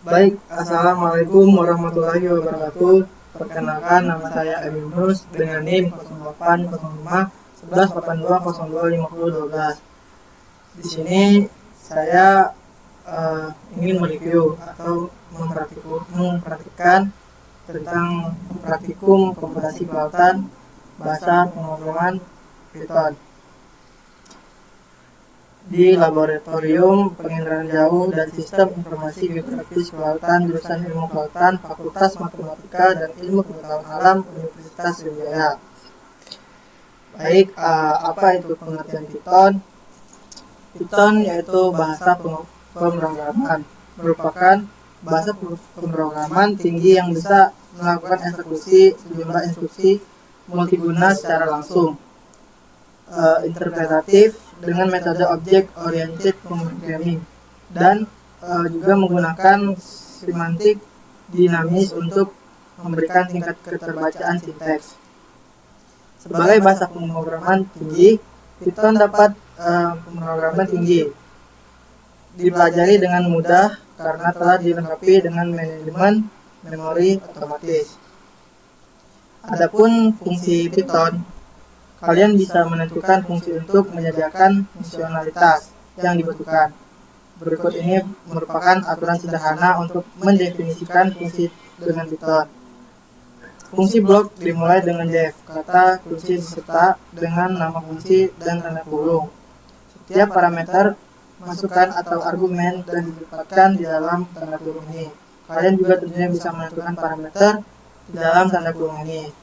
Baik, Assalamualaikum warahmatullahi wabarakatuh. Perkenalkan, nama saya Emi Yunus dengan NIM 0805 1182025012. Di sini saya ingin mereview atau mempraktikkan tentang praktikum komputasi kelautan bahasa pemrograman Python di Laboratorium Penginderaan Jauh dan Sistem Informasi Geografis Kelautan jurusan Ilmu Kelautan Fakultas Matematika dan Ilmu Pengetahuan Alam Universitas Sriwijaya. Baik, apa itu pengertian Python? Python yaitu bahasa pemrograman, merupakan bahasa pemrograman tinggi yang bisa melakukan eksekusi sejumlah instruksi multiguna secara langsung, interpretatif dengan metode object oriented programming, dan juga menggunakan semantik dinamis untuk memberikan tingkat keterbacaan sintaks. Sebagai bahasa pemrograman tinggi, Python dapat pemrograman tinggi dipelajari dengan mudah karena telah dilengkapi dengan manajemen memori otomatis. Adapun fungsi Python, kalian bisa menentukan fungsi untuk menyediakan fungsionalitas yang dibutuhkan. Berikut ini merupakan aturan sederhana untuk mendefinisikan fungsi dengan Python. Fungsi blok dimulai dengan def, kata kunci beserta dengan nama fungsi dan tanda kurung. Setiap parameter, masukan atau argumen dan ditempatkan di dalam tanda kurung ini. Kalian juga tentunya bisa menentukan parameter di dalam tanda kurung ini.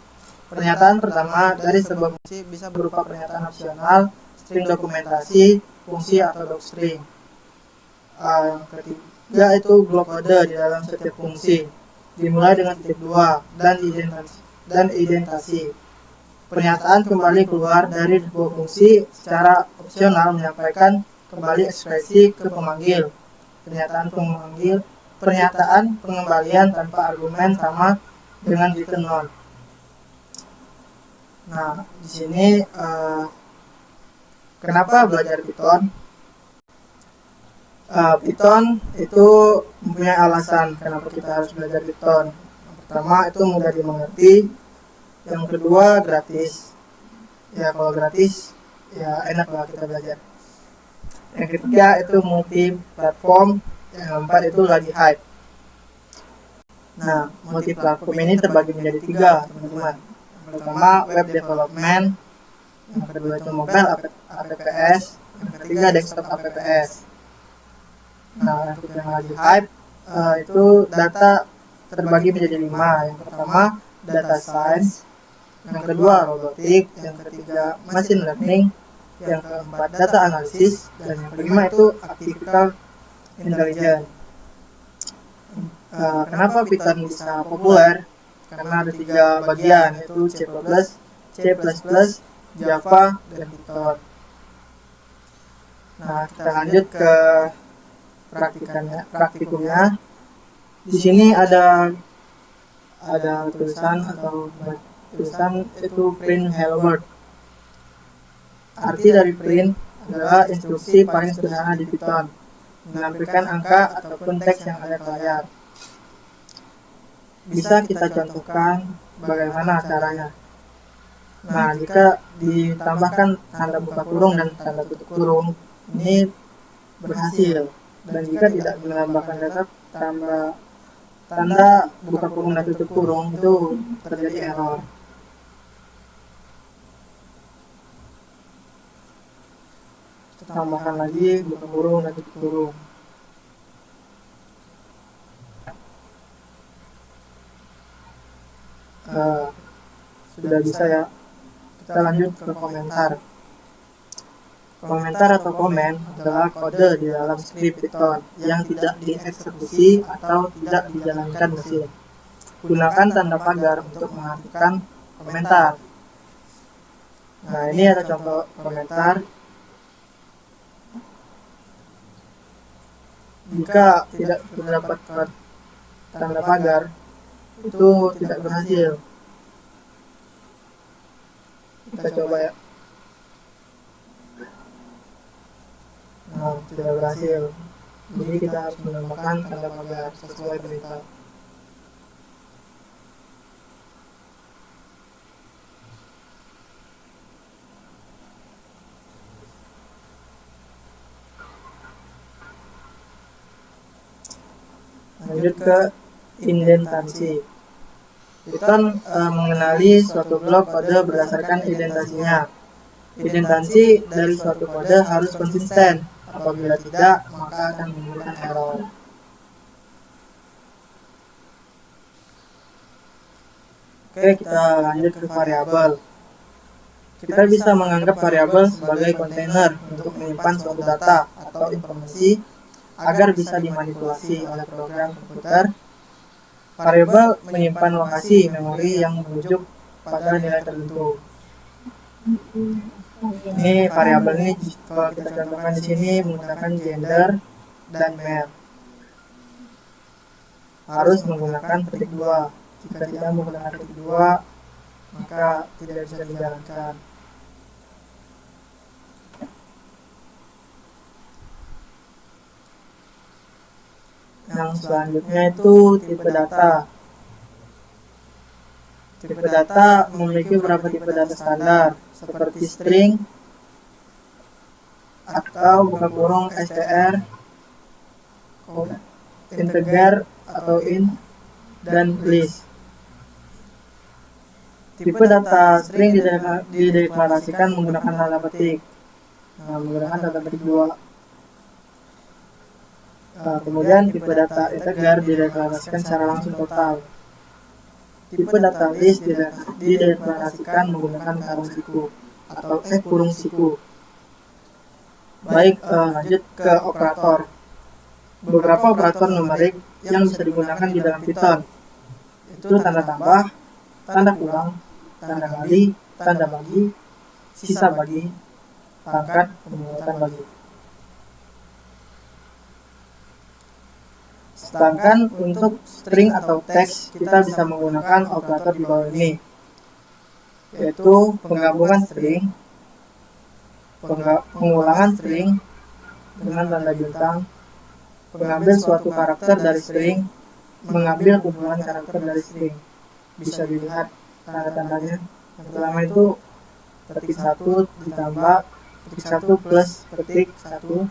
Pernyataan pertama dari sebuah fungsi bisa berupa pernyataan opsional, string dokumentasi, fungsi atau docstring. Yang ketiga itu blok kode di dalam setiap fungsi, dimulai dengan titik 2 dan identasi. Pernyataan kembali keluar dari sebuah fungsi secara opsional menyampaikan kembali ekspresi ke pemanggil. Pernyataan pengembalian tanpa argumen sama dengan return none. Nah, di sini kenapa belajar Python? Python itu mempunyai alasan kenapa kita harus belajar Python. Yang pertama itu mudah dimengerti, yang kedua gratis. Ya kalau gratis ya enak lah kita belajar. Yang ketiga itu multi platform, yang keempat itu lagi hype. Nah, multi platform ini terbagi menjadi 3, teman-teman. Yang pertama web development, yang kedua itu mobile apps, yang ketiga desktop apps. Nah, untuk yang lagi hype itu data terbagi menjadi 5. Yang pertama data science, yang kedua robotik, yang ketiga machine learning, yang keempat data analysis, dan yang kelima itu artificial intelligence. Kenapa Python bisa populer? Karena ada 3 bagian, yaitu C++, Java, dan Python. Nah, kita lanjut ke praktikumnya. Di sini ada tulisan itu print hello world. Arti dari print adalah instruksi paling sederhana di Python, menampilkan angka ataupun teks yang ada di layar. Bisa kita contohkan bagaimana caranya. Nah, jika ditambahkan tanda buka kurung dan tanda tutup kurung, ini berhasil. Dan jika tidak menambahkan tanda buka kurung dan tutup kurung, itu terjadi error. Kita tambahkan lagi buka kurung dan tutup kurung. Sudah bisa ya. Kita lanjut ke komentar. Komentar atau komen adalah kode di dalam skrip Python yang tidak dieksekusi atau tidak dijalankan mesin. Gunakan tanda pagar untuk mengartikan komentar. Nah, ini ada contoh komentar. Jika tidak terdapat tanda pagar, itu tidak berhasil. Kita coba ya. Nah, tidak berhasil. Jadi kita harus menambahkan tanda pagar sesuai perintah. Lanjut ke indentansi. Python mengenali suatu blok kode berdasarkan indentasinya. Indentansi dari suatu kode harus konsisten. Apabila tidak, maka akan menimbulkan error. Oke, kita lanjut ke variabel. Kita bisa menganggap variabel sebagai kontainer untuk menyimpan suatu data atau informasi agar bisa dimanipulasi oleh program komputer. Variabel menyimpan lokasi memori yang merujuk pada nilai tertentu. Ini variabel ini kalau kita contohkan di sini menggunakan gender dan male. Harus menggunakan petik 2. Jika tidak menggunakan petik 2, maka tidak bisa dijalankan. Yang selanjutnya itu tipe data. Tipe data memiliki beberapa tipe data standar seperti string atau buka kurung str, integer atau int, dan list. Tipe data string dideklarasikan menggunakan tanda petik. Menggunakan tanda petik 2. Kemudian tipe data integer dideklarasikan secara langsung total. Tipe data list dideklarasikan menggunakan kurung siku. Baik, lanjut ke operator. Beberapa operator numerik yang bisa digunakan di dalam Python itu tanda tambah, tanda kurang, tanda kali, tanda bagi, sisa bagi, pangkat, pemungutan bagi. Sedangkan untuk string atau teks kita bisa menggunakan operator di bawah ini, yaitu penggabungan string, pengulangan string dengan tanda bintang, mengambil suatu karakter dari string, mengambil kumpulan karakter dari string. Bisa dilihat tanda-tandanya. Yang pertama itu petik 1 ditambah petik 1 plus petik 1,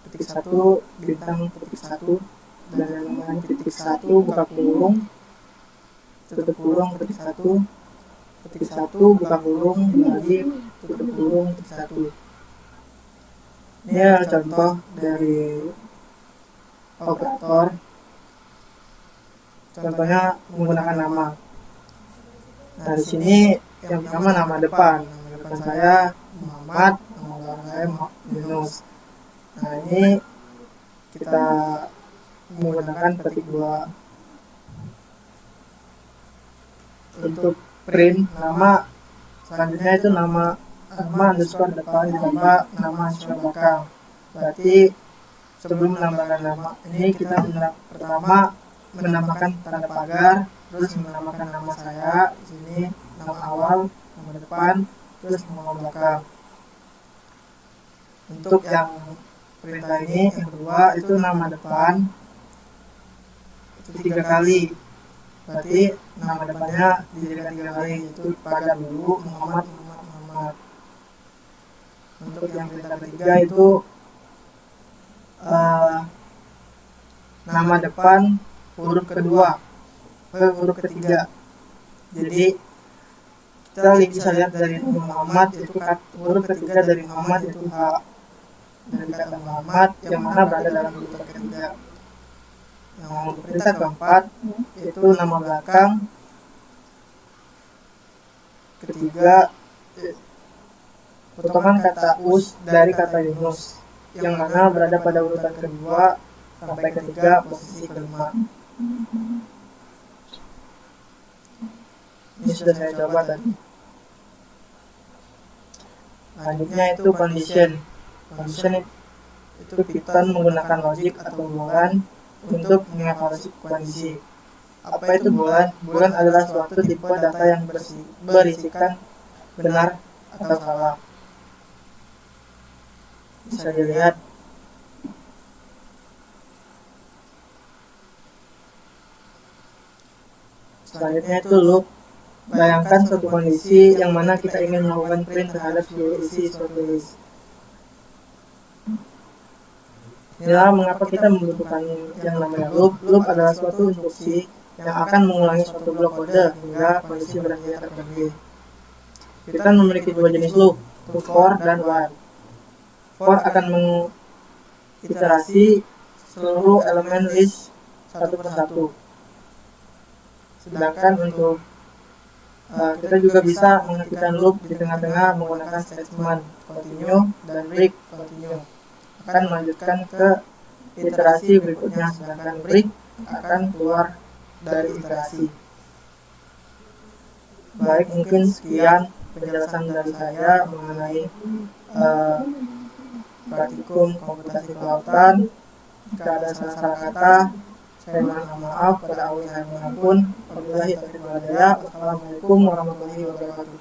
petik 1 bintang petik 1, dan yang lain petik 1 buka kurung, tutup kurung petik 1, petik 1 buka kurung lagi, tutup kurung petik 1. Ini adalah contoh dari operator. Contohnya menggunakan nama. Nah, di sini yang pertama nama depan. Nama depan saya Muhammad, nama belakang saya Yunus. Nah, ini kita menggunakan petik 2. Untuk print nama selanjutnya itu nama underscore depan ditambah nama underscore belakang. Berarti sebelum menambahkan nama ini kita pertama menambahkan tanda pagar, terus menambahkan nama saya di sini, nama awal, nama depan, terus nama belakang. Untuk yang perintah ini yang kedua itu nama depan itu 3 kali. Berarti nama depannya dijadikan 3 kali, itu pagar dulu Muhammad. Untuk yang perintah ketiga itu nama depan huruf kedua huruf ketiga. Jadi kita bisa lihat dari Muhammad itu huruf ketiga dari Muhammad itu H, dari kata Muhammad yang mana berada dalam urutan ketiga. Yang perintah keempat itu nama belakang ketiga potongan kata us dari kata Yunus yang mana berada pada urutan kedua sampai ketiga posisi kelima. Ini sudah saya coba tadi. Selanjutnya itu condition. Condition itu Python menggunakan logik atau bulan untuk mengevaluasi kondisi. Apa itu bulan? Bulan adalah suatu tipe data yang berisikan benar atau salah. Bisa dilihat Selanjutnya itu loop. Bayangkan suatu kondisi yang mana kita ingin melakukan print terhadap seluruh isi suatu list. Inilah mengapa kita membutuhkan yang namanya loop. Loop adalah suatu instruksi yang akan mengulangi suatu blok kode hingga kondisi berakhir terpenuhi. Kita memiliki dua jenis loop, for dan while. For akan mengiterasi seluruh elemen list satu persatu. Sedangkan untuk kita juga bisa menghentikan loop di tengah-tengah menggunakan statement continue dan break continue. Akan melanjutkan ke iterasi berikutnya, sedangkan break akan keluar dari iterasi. Baik, mungkin sekian penjelasan dari saya mengenai praktikum komputasi kelautan. Jika ada salah-salah kata, saya mohon maaf, pada Allah saya mengampun. Wabillahi taufiq wal hidayah. Wassalamualaikum warahmatullahi wabarakatuh.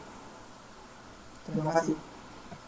Terima kasih.